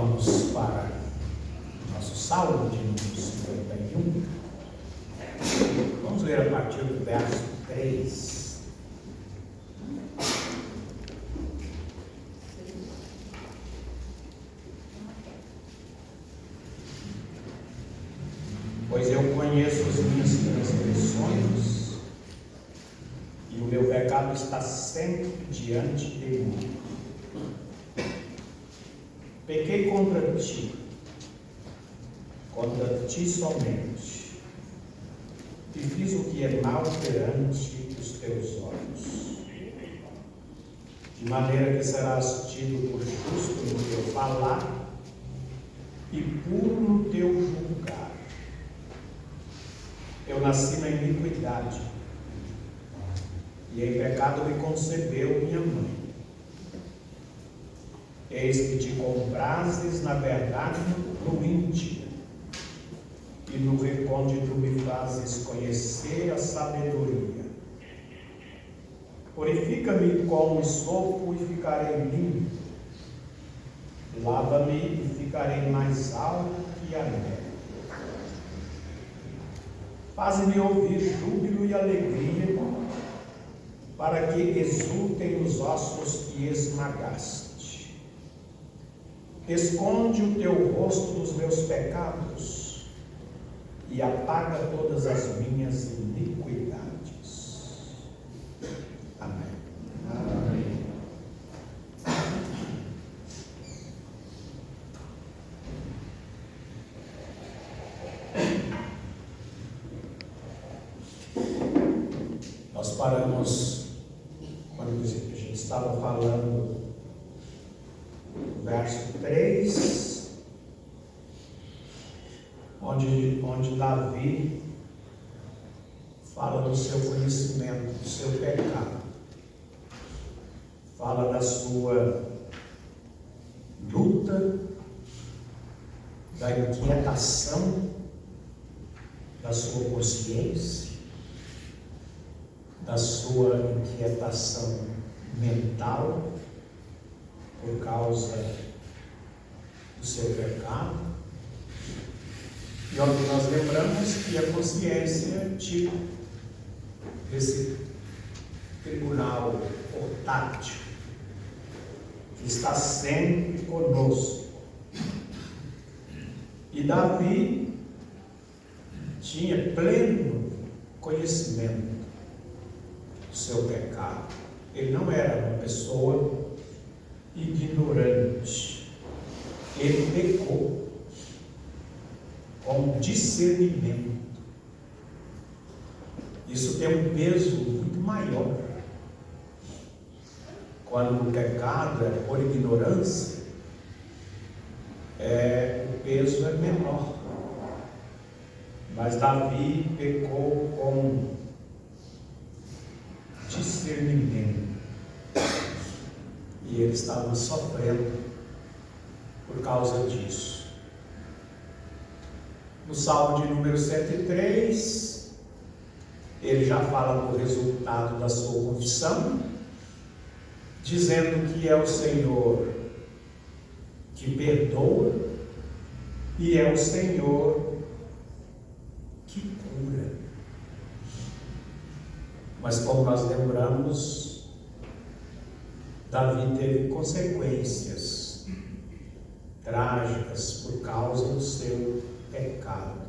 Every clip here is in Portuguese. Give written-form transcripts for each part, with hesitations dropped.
Vamos para o nosso Salmo de número 51. Vamos ler a partir do verso 3. Pois eu conheço as minhas transgressões e o meu pecado está sempre diante de mim. Pequei contra ti somente, e fiz o que é mal perante os teus olhos, de maneira que serás tido por justo no teu falar e puro no teu julgar. Eu nasci na iniquidade, e em pecado me concebeu minha mãe. Eis que te comprases na verdade no íntimo, e no recôndito me fazes conhecer a sabedoria. Purifica-me com o sopo e ficarei limpo. Lava-me e ficarei mais alto que a neve. Faze-me ouvir júbilo e alegria, para que exultem os ossos que esmagaste. Esconde o teu rosto dos meus pecados e apaga todas as minhas iniquidades. Amém. Amém. Nós paramos quando a gente estava falando do verso 3, onde Davi fala do seu conhecimento, do seu pecado, fala da sua luta, da inquietação, da sua consciência, da sua inquietação mental por causa do seu pecado. E onde nós lembramos que a consciência é tipo desse tribunal portátil que está sempre conosco. E Davi tinha pleno conhecimento do seu pecado. Ele não era uma pessoa ignorante. Ele pecou com discernimento. Isso tem um peso muito maior. Quando o pecado é por ignorância, o peso é menor. Mas Davi pecou com discernimento. E ele estava sofrendo por causa disso. No Salmo de número 103, ele já fala do resultado da sua confissão, dizendo que é o Senhor que perdoa e é o Senhor que cura. Mas como nós lembramos, Davi teve consequências trágicas por causa do seu pecado.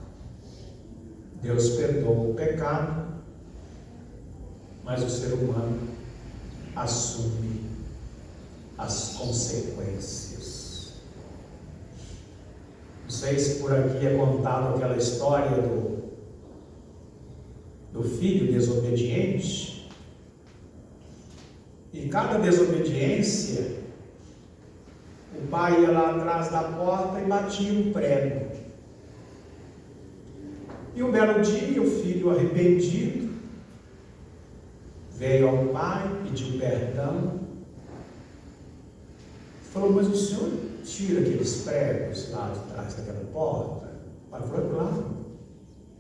Deus perdoa o pecado, mas o ser humano assume as consequências. Não sei se por aqui é contado aquela história do filho desobediente. E cada desobediência, o pai ia lá atrás da porta e batia um prego. E um belo dia, o filho arrependido veio ao pai, pediu perdão, falou: mas o senhor tira aqueles pregos lá de trás daquela porta? O pai falou: claro,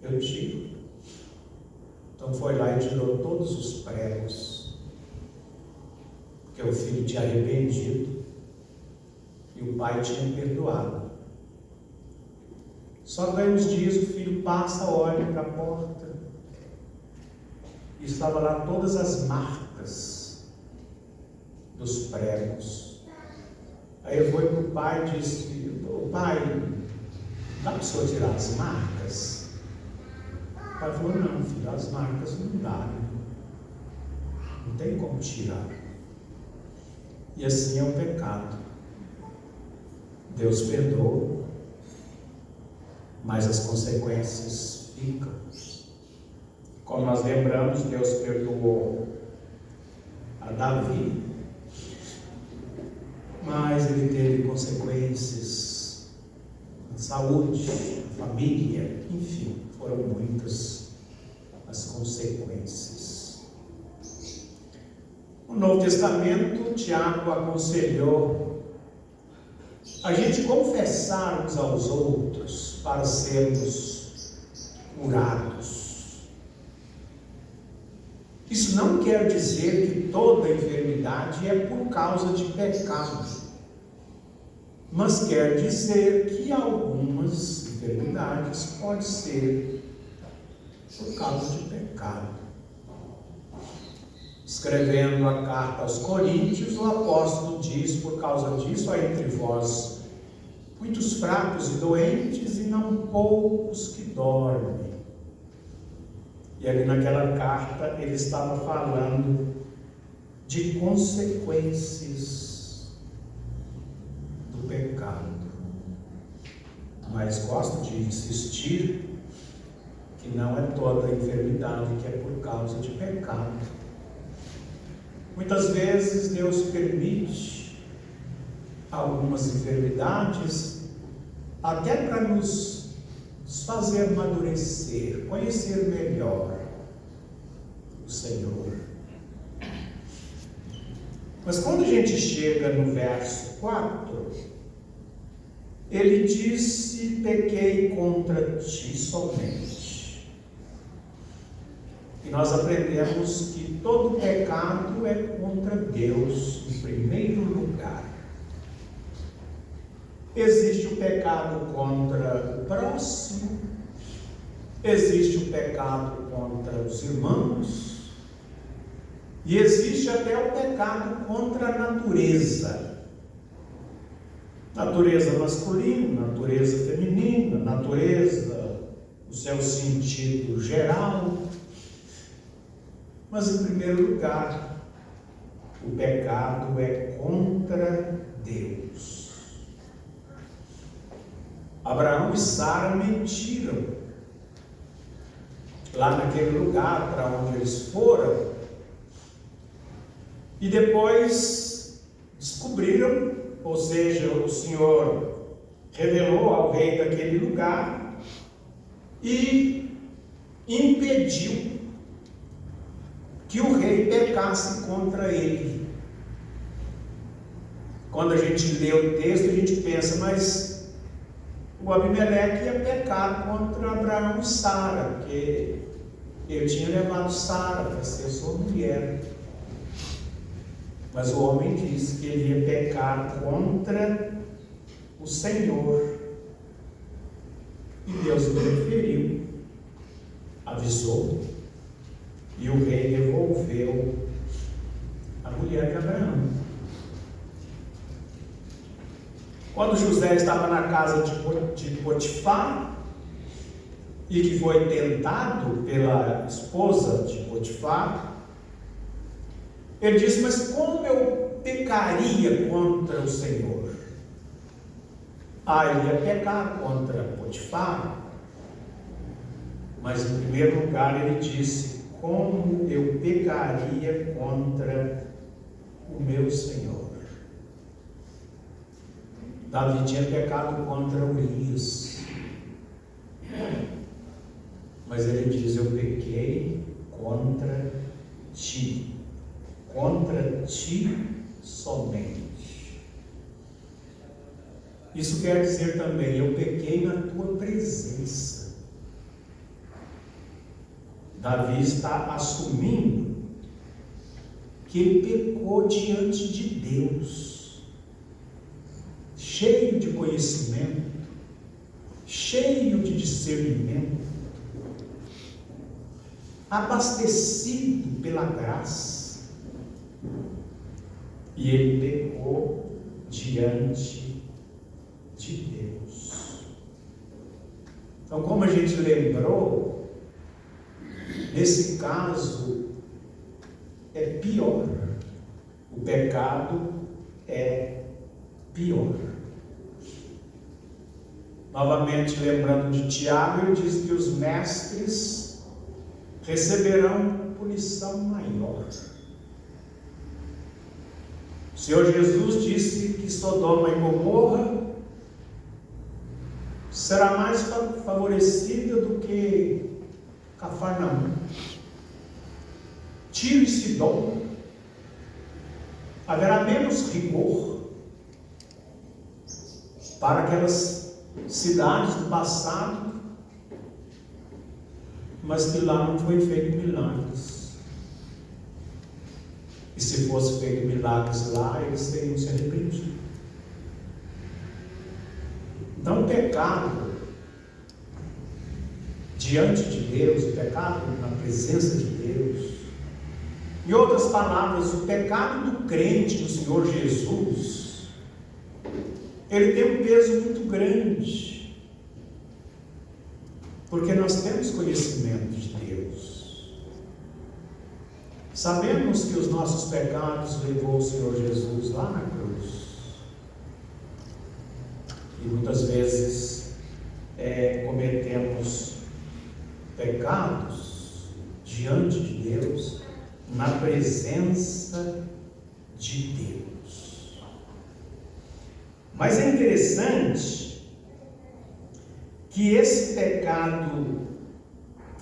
eu tiro. Então foi lá e tirou todos os pregos, porque o filho tinha arrependido E o pai tinha perdoado. Só que aí uns dias o filho passa, olha para a porta, e estava lá todas as marcas dos pregos. Aí ele foi para o pai e disse: "O pai, dá para o senhor tirar as marcas?" O pai falou: "Não, filho, as marcas não dá, não tem como tirar." E assim é o pecado. Deus perdoa, mas as consequências ficam. Como nós lembramos, Deus perdoou a Davi, mas ele teve consequências na saúde, na família, enfim, foram muitas as consequências. No Novo Testamento, Tiago aconselhou a gente confessar uns aos outros para sermos curados. Isso não quer dizer que toda enfermidade é por causa de pecado, mas quer dizer que algumas enfermidades podem ser por causa de pecado. Escrevendo a carta aos Coríntios, o apóstolo diz: "Por causa disso há entre vós muitos fracos e doentes, e não poucos que dormem." E ali naquela carta ele estava falando de consequências do pecado. Mas gosto de insistir que não é toda enfermidade que é por causa de pecado. Muitas vezes Deus permite algumas enfermidades até para nos fazer amadurecer, conhecer melhor o Senhor. Mas quando a gente chega no verso 4, ele disse: "Pequei contra ti somente." E nós aprendemos que todo pecado é contra Deus em primeiro lugar. Existe o pecado contra o próximo, existe o pecado contra os irmãos, e existe até o pecado contra a natureza. Natureza masculina, natureza feminina, natureza no seu sentido geral. Mas, em primeiro lugar, o pecado é contra Deus. Abraão e Sara mentiram lá naquele lugar para onde eles foram, e depois descobriram, ou seja, o Senhor revelou ao rei daquele lugar e impediu que o rei pecasse contra ele. Quando a gente lê o texto, a gente pensa: mas o Abimeleque ia pecar contra Abraão e Sara, porque ele tinha levado Sara para ser sua mulher. Mas o homem disse que ele ia pecar contra o Senhor. E Deus interferiu, avisou, e o rei devolveu a mulher de Abraão. Quando José estava na casa de Potifar, e que foi tentado pela esposa de Potifar, ele disse: mas como eu pecaria contra o Senhor? Ele ia pecar contra Potifar, mas em primeiro lugar ele disse: como eu pecaria contra o meu Senhor? Davi tinha pecado contra Urias, mas ele diz: eu pequei contra ti somente. Isso quer dizer também: eu pequei na tua presença. Davi está assumindo que ele pecou diante de Deus, cheio de conhecimento, cheio de discernimento, abastecido pela graça, e ele pecou diante de Deus. Então, como a gente lembrou, nesse caso é pior. O pecado é pior. Novamente, lembrando de Tiago, ele diz que os mestres receberão punição maior. O Senhor Jesus disse que Sodoma e Gomorra será mais favorecida do que Cafarnaum. Tiro e Sidom haverá menos rigor para aquelas cidades do passado, mas que lá não foi feito milagres. E se fosse feito milagres lá, eles teriam se arrependido. Então, o pecado diante de Deus, o pecado na presença de Deus, em outras palavras, o pecado do crente no Senhor Jesus, ele tem um peso muito grande, porque nós temos conhecimento de Deus. Sabemos que os nossos pecados levou o Senhor Jesus lá na cruz. E muitas vezes cometemos pecados diante de Deus, na presença de Deus. Mas é interessante que esse pecado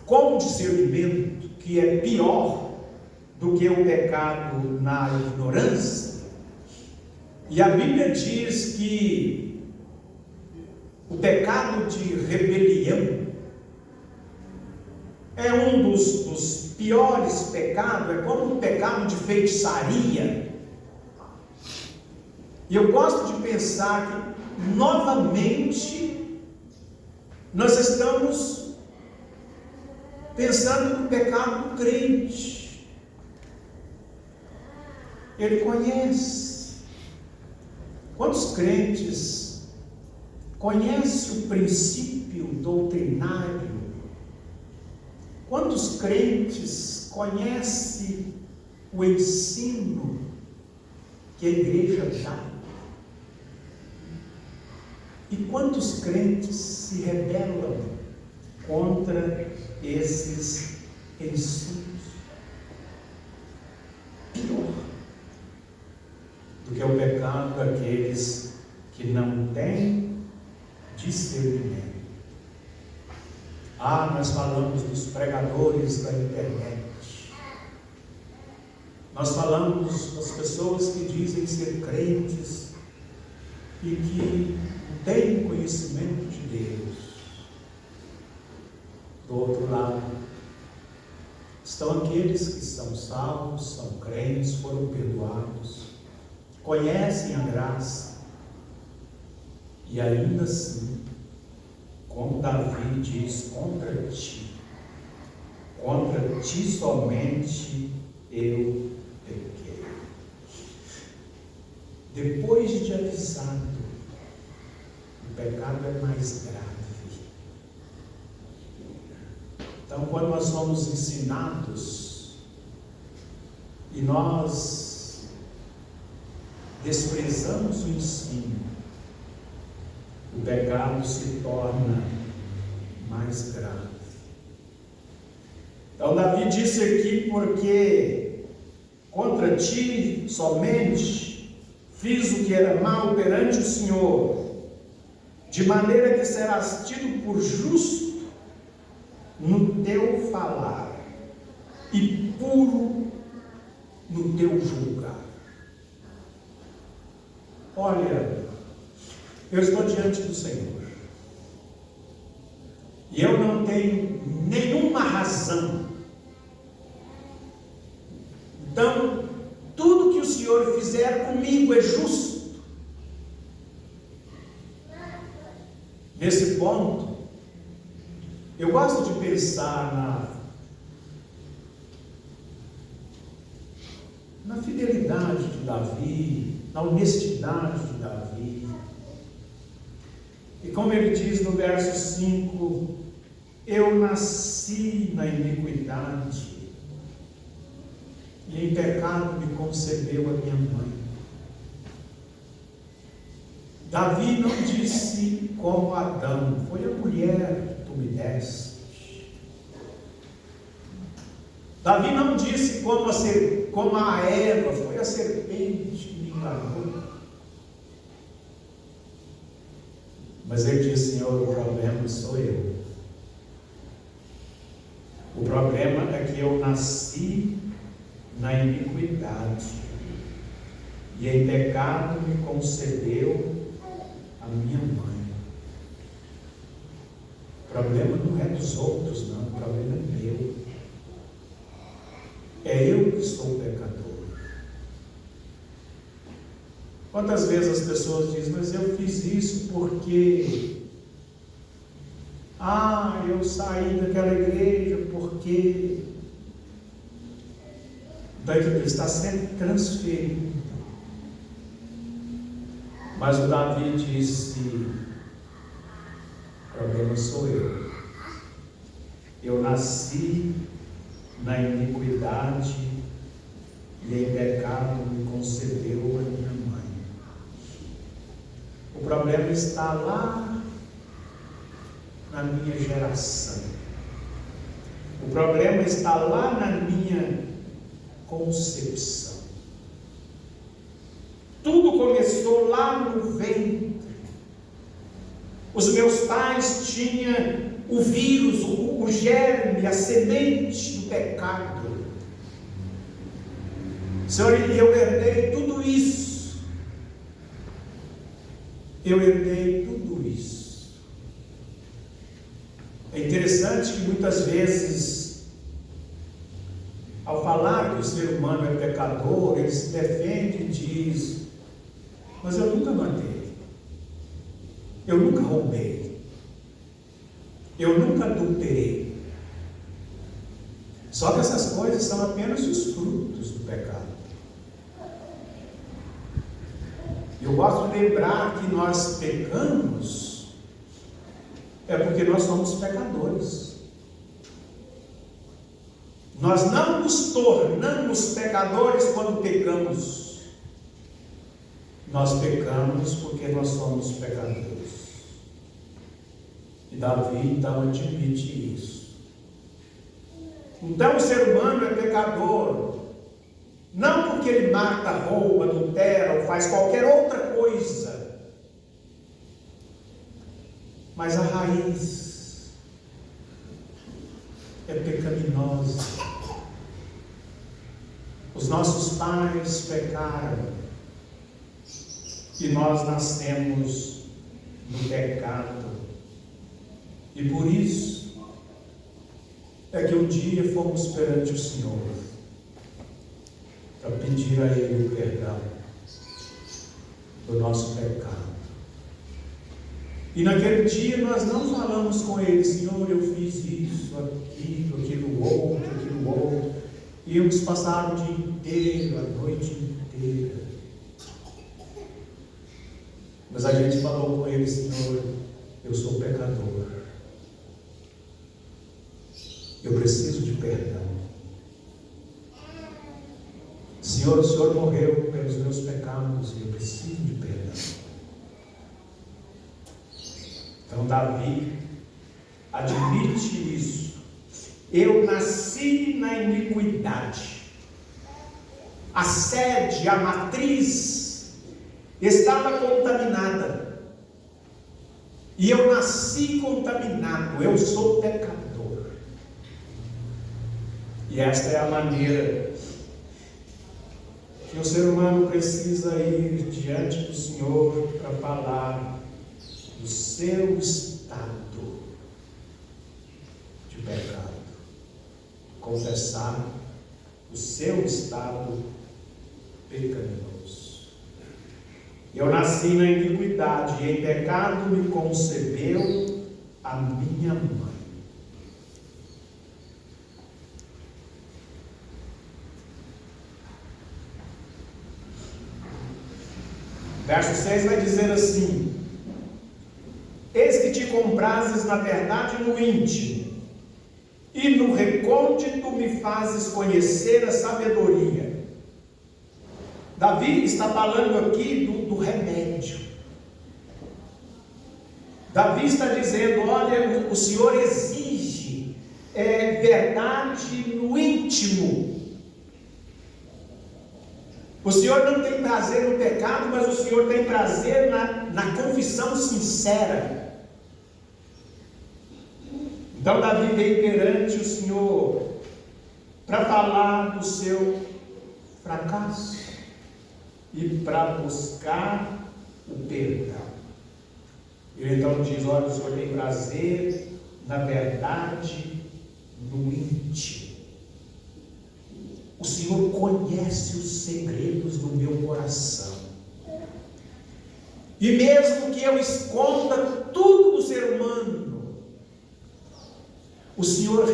com discernimento, que é pior do que o pecado na ignorância, e a Bíblia diz que o pecado de rebelião é um dos piores pecados, é como o pecado de feitiçaria. E eu gosto de pensar que novamente nós estamos pensando no pecado do crente. Ele conhece. Quantos crentes conhecem o princípio doutrinário? Quantos crentes conhecem o ensino que a igreja dá? E quantos crentes se rebelam contra esses ensinos? Pior do que o pecado daqueles que não têm discernimento. Nós falamos dos pregadores da internet. Nós falamos das pessoas que dizem ser crentes e que têm conhecimento de Deus. Do outro lado, estão aqueles que são salvos, são crentes, foram perdoados, conhecem a graça, e ainda assim, como Davi diz, contra ti somente eu pequei. Depois de avisado, o pecado é mais grave. Então, quando nós somos ensinados e nós desprezamos o ensino, o pecado se torna mais grave. Então Davi disse aqui, porque contra ti somente fiz o que era mal perante o Senhor, de maneira que serás tido por justo no teu falar e puro no teu julgar. Olha, eu estou diante do Senhor e eu não tenho nenhuma razão. Então, tudo que o Senhor fizer comigo é justo. Eu gosto de pensar na fidelidade de Davi, na honestidade de Davi. E como ele diz no verso 5, eu nasci na iniquidade, e em pecado me concebeu a minha mãe. Davi não disse como Adão, foi a mulher que tu me deste. Davi não disse como a Eva, foi a serpente que me enganou. Mas ele disse, Senhor, o problema sou eu. O problema é que eu nasci na iniquidade, e em pecado me concebeu a minha mãe. O problema não é dos outros, não, o problema é meu. É eu que sou pecador. Quantas vezes as pessoas dizem, mas eu fiz isso porque eu saí daquela igreja porque daí está sendo transferido. Mas o Davi disse, o problema sou eu. Eu nasci na iniquidade e em pecado me concebeu a minha mãe. O problema está lá na minha geração. O problema está lá na minha concepção. Tudo começou lá no ventre. Os meus pais tinham o vírus, o germe, a semente do pecado. Senhor, e eu herdei tudo isso. Eu herdei tudo isso. É interessante que muitas vezes, ao falar que o ser humano é pecador, ele se defende e diz, mas eu nunca matei, eu nunca roubei, eu nunca adulterei. Só que essas coisas são apenas os frutos do pecado. Eu gosto de lembrar que nós pecamos é porque nós somos pecadores. Nós não nos tornamos pecadores quando pecamos. Nós pecamos porque nós somos pecadores. E Davi então admite isso. Então o ser humano é pecador, não porque ele mata, rouba, adultera ou faz qualquer outra coisa, mas a raiz é pecaminosa. Os nossos pais pecaram e nós nascemos no pecado. E por isso é que um dia fomos perante o Senhor para pedir a Ele o perdão do nosso pecado. E naquele dia nós não falamos com Ele, Senhor, eu fiz isso, aquilo outro. Íamos passar o dia inteiro, a noite inteira. Mas a gente falou com Ele, Senhor, eu sou pecador. Eu preciso de perdão. Senhor, o Senhor morreu pelos meus pecados e eu preciso de perdão. Então Davi admite isso. Eu nasci na iniquidade. A sede, a matriz estava contaminada. E eu nasci contaminado. Eu sou pecador. E esta é a maneira que o ser humano precisa ir diante do Senhor para falar do seu estado de pecado, confessar o seu estado pecaminoso. Eu nasci na iniquidade e em pecado me concebeu a minha mãe. Verso 6 vai dizer assim: eis que te comprases na verdade no íntimo, e no recôndito me fazes conhecer a sabedoria. Davi está falando aqui do remédio. Davi está dizendo: olha, o Senhor exige verdade no íntimo. O Senhor não tem prazer no pecado, mas o Senhor tem prazer na confissão sincera. Então Davi veio perante o Senhor para falar do seu fracasso e para buscar o perdão. Ele então diz: olha, o Senhor tem prazer na verdade no íntimo. O Senhor conhece os segredos do meu coração. E mesmo que eu esconda tudo do ser humano, o Senhor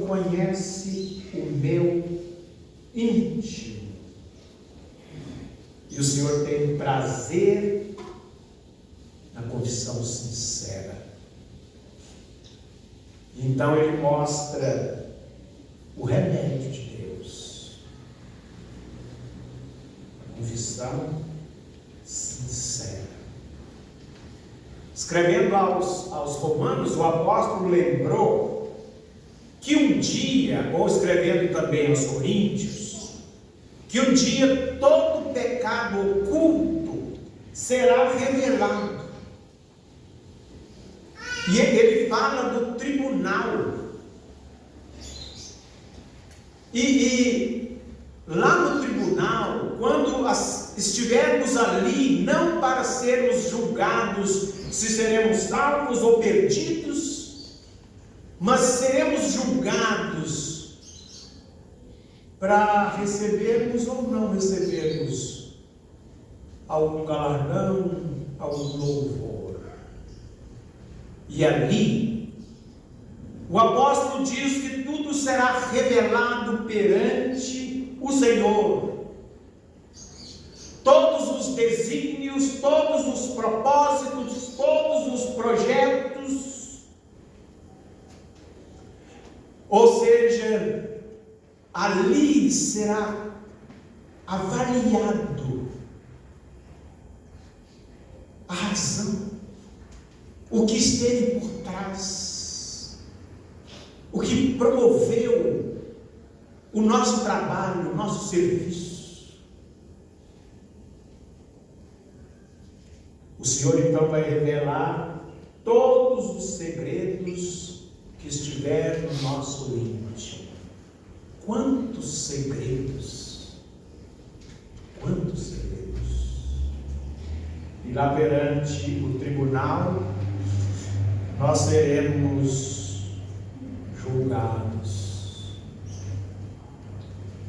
conhece o meu íntimo. E o Senhor tem prazer na confissão sincera. Então ele mostra o remédio de Deus. A confissão sincera. Escrevendo aos Romanos, o apóstolo lembrou que um dia, ou escrevendo também aos Coríntios, que um dia todo pecado oculto será revelado. E ele fala do tribunal. E lá no tribunal, quando estivermos ali, não para sermos julgados se seremos salvos ou perdidos, mas seremos julgados para recebermos ou não recebermos algum galardão, algum louvor. E ali, o apóstolo diz que tudo será revelado perante o Senhor. Todos os desígnios, todos os propósitos, todos os projetos. Ou seja, ali será avaliado a razão, o que esteve por trás, o que promoveu o nosso trabalho, o nosso serviço. O Senhor então vai revelar todos os segredos que estiver no nosso íntimo. Quantos segredos! Quantos segredos! E lá perante o tribunal, nós seremos julgados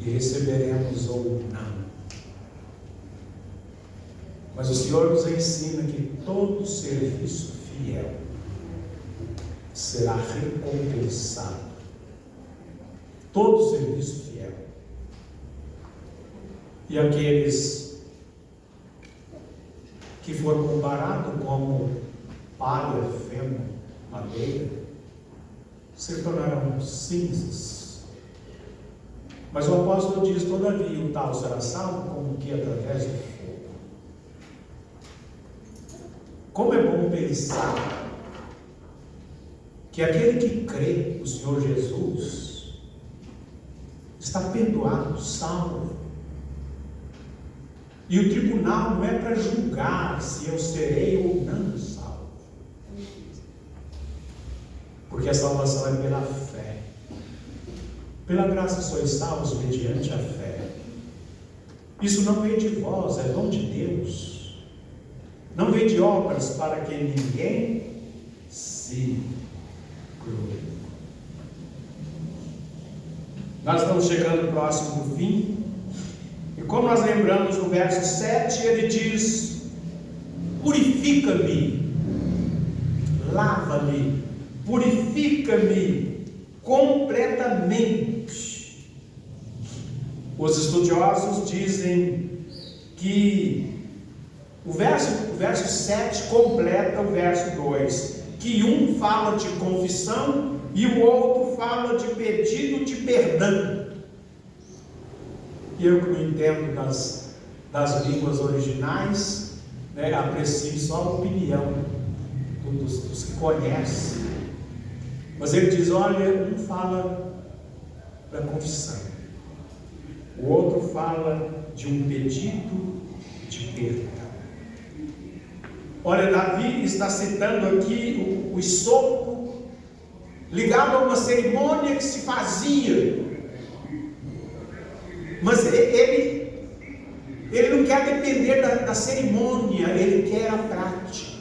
e receberemos ou não. Mas o Senhor nos ensina que todo serviço fiel será recompensado. Todo serviço fiel. E aqueles que foram comparados como palha, feno, madeira, se tornarão cinzas. Mas o apóstolo diz: todavia o tal será salvo como que através do fogo. Como é bom pensar que aquele que crê no Senhor Jesus está perdoado, salvo. E o tribunal não é para julgar se eu serei ou não salvo. Porque a salvação é pela fé. Pela graça sois salvos mediante a fé. Isso não vem de vós, é dom de Deus. Não vem de obras para que ninguém se glorie. Nós estamos chegando próximo do fim. E como nós lembramos no verso 7, ele diz: purifica-me, lava-me, purifica-me completamente. Os estudiosos dizem que O verso 7 completa o verso 2, que um fala de confissão e o outro fala de pedido de perdão. E eu que não entendo das línguas originais, aprecio só a opinião dos que conhecem. Mas ele diz, olha, um fala da confissão, o outro fala de um pedido de perdão. Olha, Davi está citando aqui o esopo ligado a uma cerimônia que se fazia, mas ele não quer depender da cerimônia, ele quer a prática.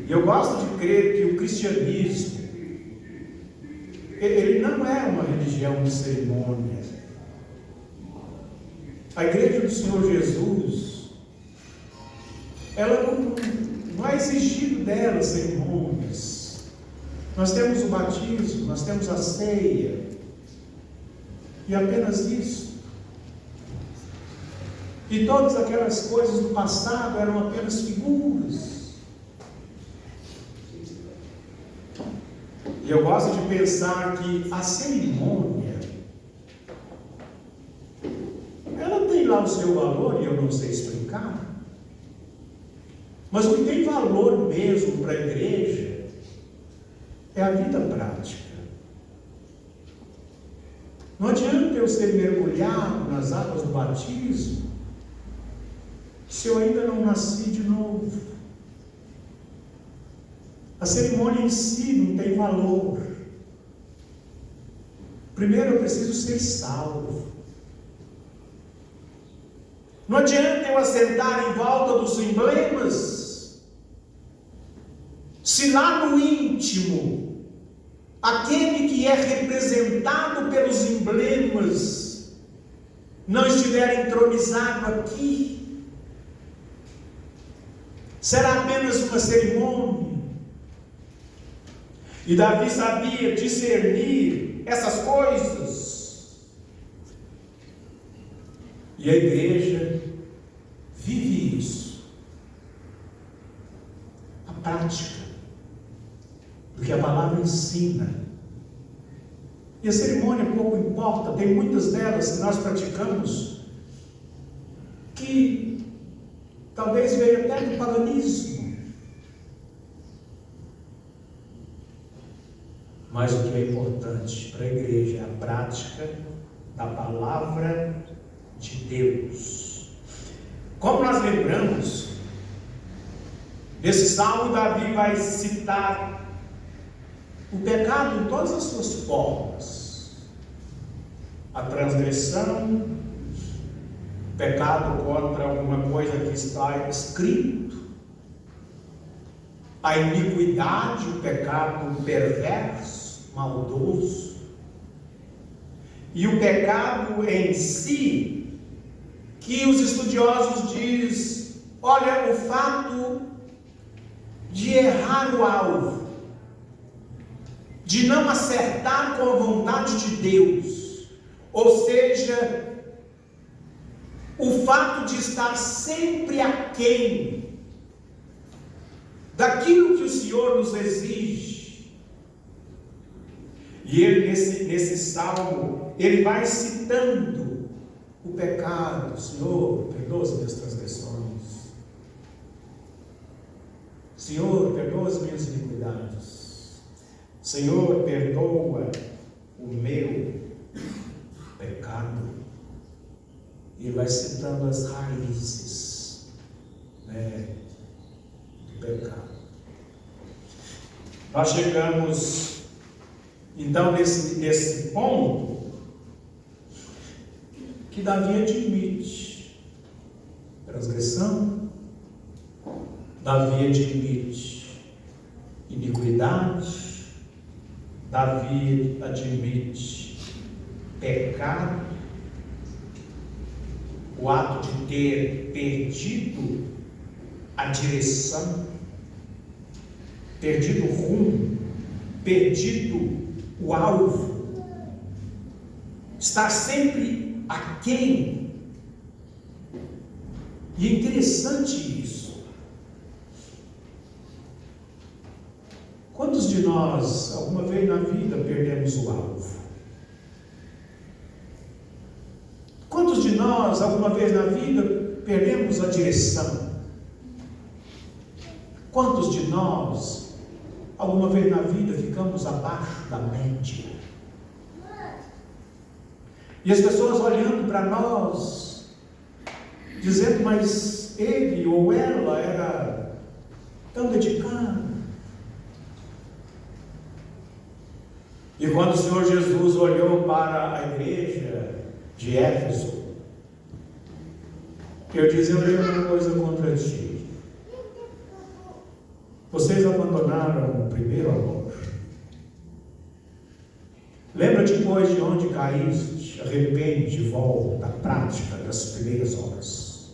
E eu gosto de crer que o cristianismo, ele não é uma religião de cerimônia. A igreja do Senhor Jesus, ela não é exigido dela cerimônias. Nós temos o batismo, nós temos a ceia, e apenas isso. E todas aquelas coisas do passado eram apenas figuras. E eu gosto de pensar que a cerimônia, ela tem lá o seu valor, e eu não sei explicar. Mas o que tem valor mesmo para a igreja é a vida prática. Não adianta eu ser mergulhado nas águas do batismo se eu ainda não nasci de novo. A cerimônia em si não tem valor. Primeiro eu preciso ser salvo. Não adianta eu assentar em volta dos emblemas, se lá no íntimo, aquele que é representado pelos emblemas não estiver entronizado aqui. Será apenas uma cerimônia. E Davi sabia discernir essas coisas. E a igreja vive isso. A prática do que a palavra ensina. E a cerimônia pouco importa, tem muitas delas que nós praticamos que talvez veio até do paganismo. Mas o que é importante para a igreja é a prática da palavra de Deus. Como nós lembramos, nesse salmo Davi vai citar o pecado em todas as suas formas. A transgressão, o pecado contra alguma coisa que está escrito, a iniquidade, o pecado perverso, maldoso, e o pecado em si, que os estudiosos dizem, olha, o fato de errar o alvo, de não acertar com a vontade de Deus, ou seja, o fato de estar sempre aquém daquilo que o Senhor nos exige. E ele, nesse salmo, ele vai citando o pecado. Senhor, perdoa as minhas transgressões. Senhor, perdoa as minhas iniquidades. Senhor, perdoa o meu pecado. E ele vai citando as raízes, do pecado. Nós chegamos então nesse ponto que Davi admite transgressão, Davi admite iniquidade, Davi admite pecado, o ato de ter perdido a direção, perdido o rumo, perdido o alvo, estar sempre aquém E é interessante isso. Quantos de nós, alguma vez na vida, perdemos o alvo? Quantos de nós, alguma vez na vida, perdemos a direção? Quantos de nós, alguma vez na vida, ficamos abaixo da média? E as pessoas olhando para nós, dizendo, mas ele ou ela era tão dedicado. E quando o Senhor Jesus olhou para a igreja de Éfeso, eu disse, eu tenho uma coisa contra ti. Vocês abandonaram o primeiro amor. Lembra-te, pois, de onde caíste, arrepende, volta à prática das primeiras obras.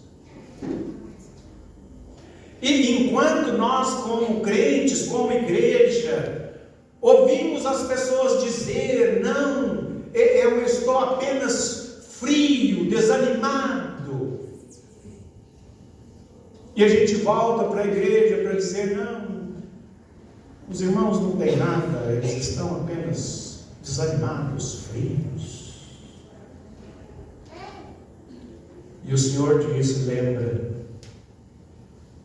E enquanto nós, como crentes, como igreja, ouvimos as pessoas dizer, não, eu estou apenas frio, desanimado. E a gente volta para a igreja para dizer, não, os irmãos não têm nada, eles estão apenas desanimados, frios. E o Senhor disse, lembra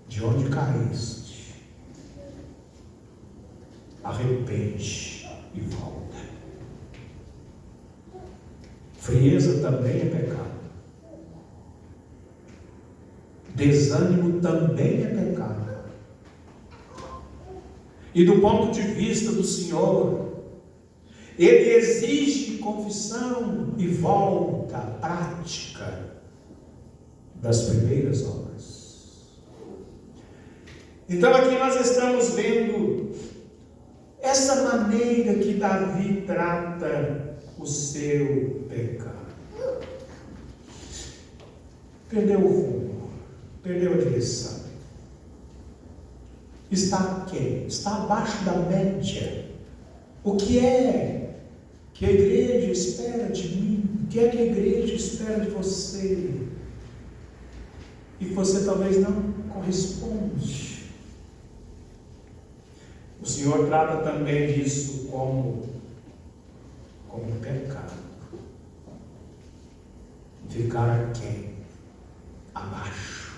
de onde caíste, arrepende e volta. Frieza também é pecado. Desânimo também é pecado. E do ponto de vista do Senhor, Ele exige confissão e volta à prática das primeiras obras. Então aqui nós estamos vendo essa maneira que Davi trata o seu pecado. Perdeu o rumo, perdeu a direção. Está aquém, está abaixo da média. O que é que a igreja espera de mim? O que é que a igreja espera de você? E você talvez não corresponde. O Senhor trata também disso como pecado. Ficar aquém, abaixo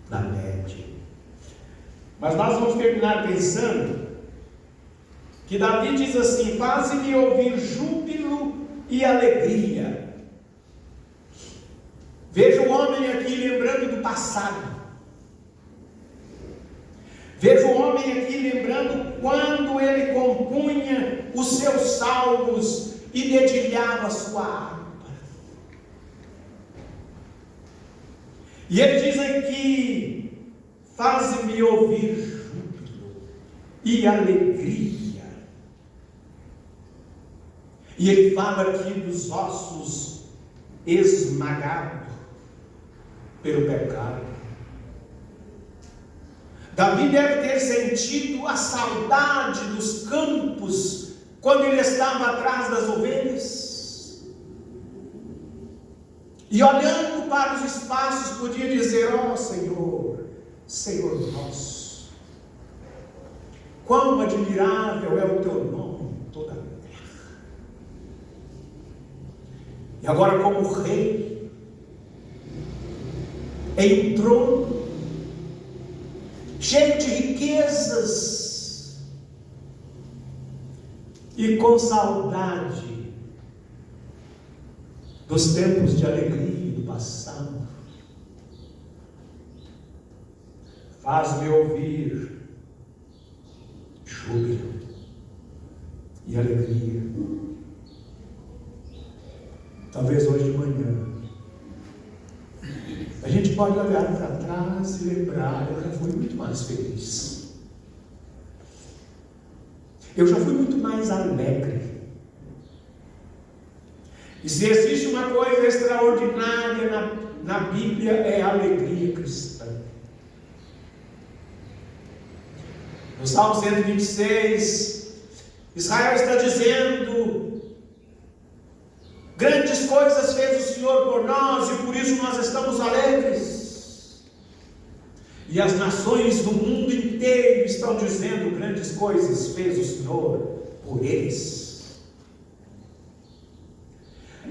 da média. Mas nós vamos terminar pensando que Davi diz assim, faze-me ouvir júbilo e alegria. Veja o homem aqui lembrando do passado. Veja o homem aqui lembrando quando ele compunha os seus salmos e dedilhava a sua harpa. E ele diz aqui, faze-me ouvir júbilo e alegria. E ele fala aqui dos ossos esmagados pelo pecado. Davi deve ter sentido a saudade dos campos quando ele estava atrás das ovelhas. E olhando para os espaços podia dizer, ó Senhor, Senhor nosso, quão admirável é o teu nome em toda a terra. E agora como rei, em um trono, cheio de riquezas, e com saudade dos tempos de alegria do passado, faz-me ouvir júbilo e alegria. Talvez hoje de manhã a gente pode olhar para trás e lembrar, eu já fui muito mais feliz. Eu já fui muito mais alegre. E se existe uma coisa extraordinária na Bíblia, é a alegria cristã. No Salmo 126, Israel está dizendo, grandes coisas fez o Senhor por nós e por isso nós estamos alegres. E as nações do mundo inteiro estão dizendo: grandes coisas fez o Senhor por eles.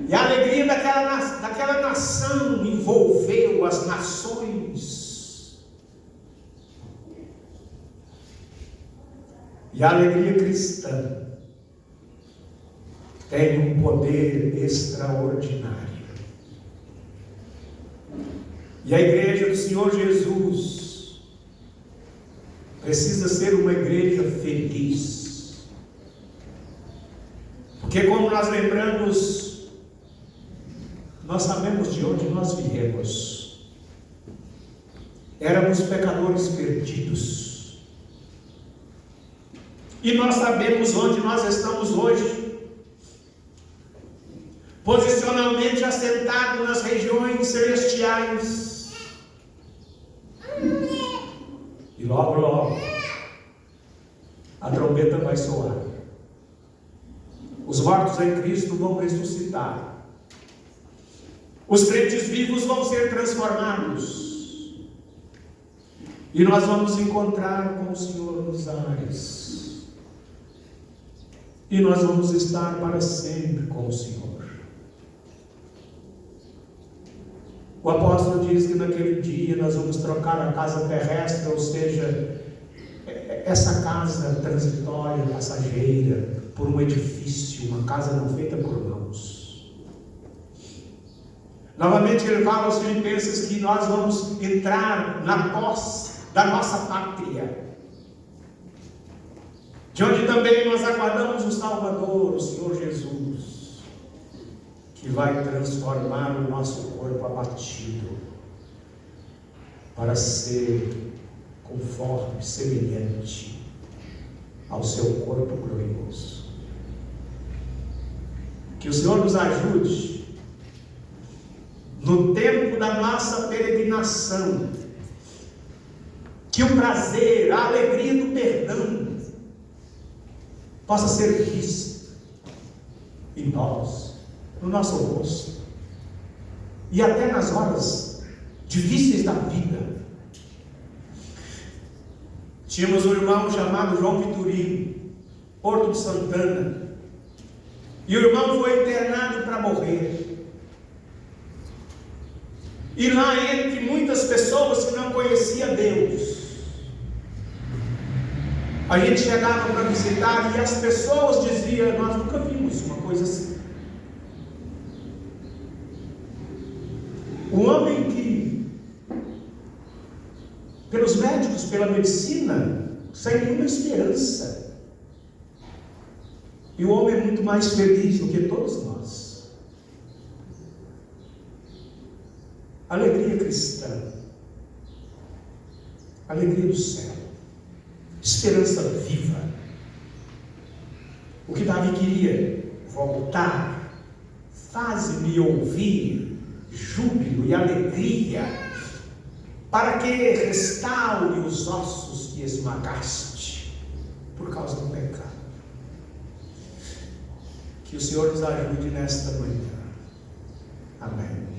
E a alegria daquela nação envolveu as nações. E a alegria cristã tem um poder extraordinário. E a igreja do Senhor Jesus precisa ser uma igreja feliz. Porque, como nós lembramos, nós sabemos de onde nós viemos. Éramos pecadores perdidos. E nós sabemos onde nós estamos hoje. Posicionalmente assentado nas regiões celestiais. E logo, logo, a trombeta vai soar. Os mortos em Cristo vão ressuscitar. Os crentes vivos vão ser transformados. E nós vamos encontrar com o Senhor nos ares. E nós vamos estar para sempre com o Senhor. O apóstolo diz que naquele dia nós vamos trocar a casa terrestre, ou seja, essa casa transitória, passageira, por um edifício, uma casa não feita por mãos. Novamente ele fala aos filipenses que nós vamos entrar na posse da nossa pátria, de onde também nós aguardamos o Salvador, o Senhor Jesus, que vai transformar o nosso corpo abatido para ser conforme, semelhante ao seu corpo glorioso. Que o Senhor nos ajude no tempo da nossa peregrinação, que o prazer, a alegria do perdão possa ser vista em nós, no nosso rosto, e até nas horas difíceis da vida. Tínhamos um irmão chamado João Vitorino, Porto de Santana, e o irmão foi internado para morrer. E lá, entre muitas pessoas que não conheciam Deus, a gente chegava para visitar e as pessoas diziam: nós nunca vimos uma coisa assim. Um homem que, pelos médicos, pela medicina, sem nenhuma esperança. E o homem é muito mais feliz do que todos nós. Alegria cristã, alegria do céu, esperança viva. O que Davi queria? Voltar. Faze-me ouvir júbilo e alegria, para que restaure os ossos que esmagaste por causa do pecado. Que o Senhor nos ajude nesta manhã. Amém.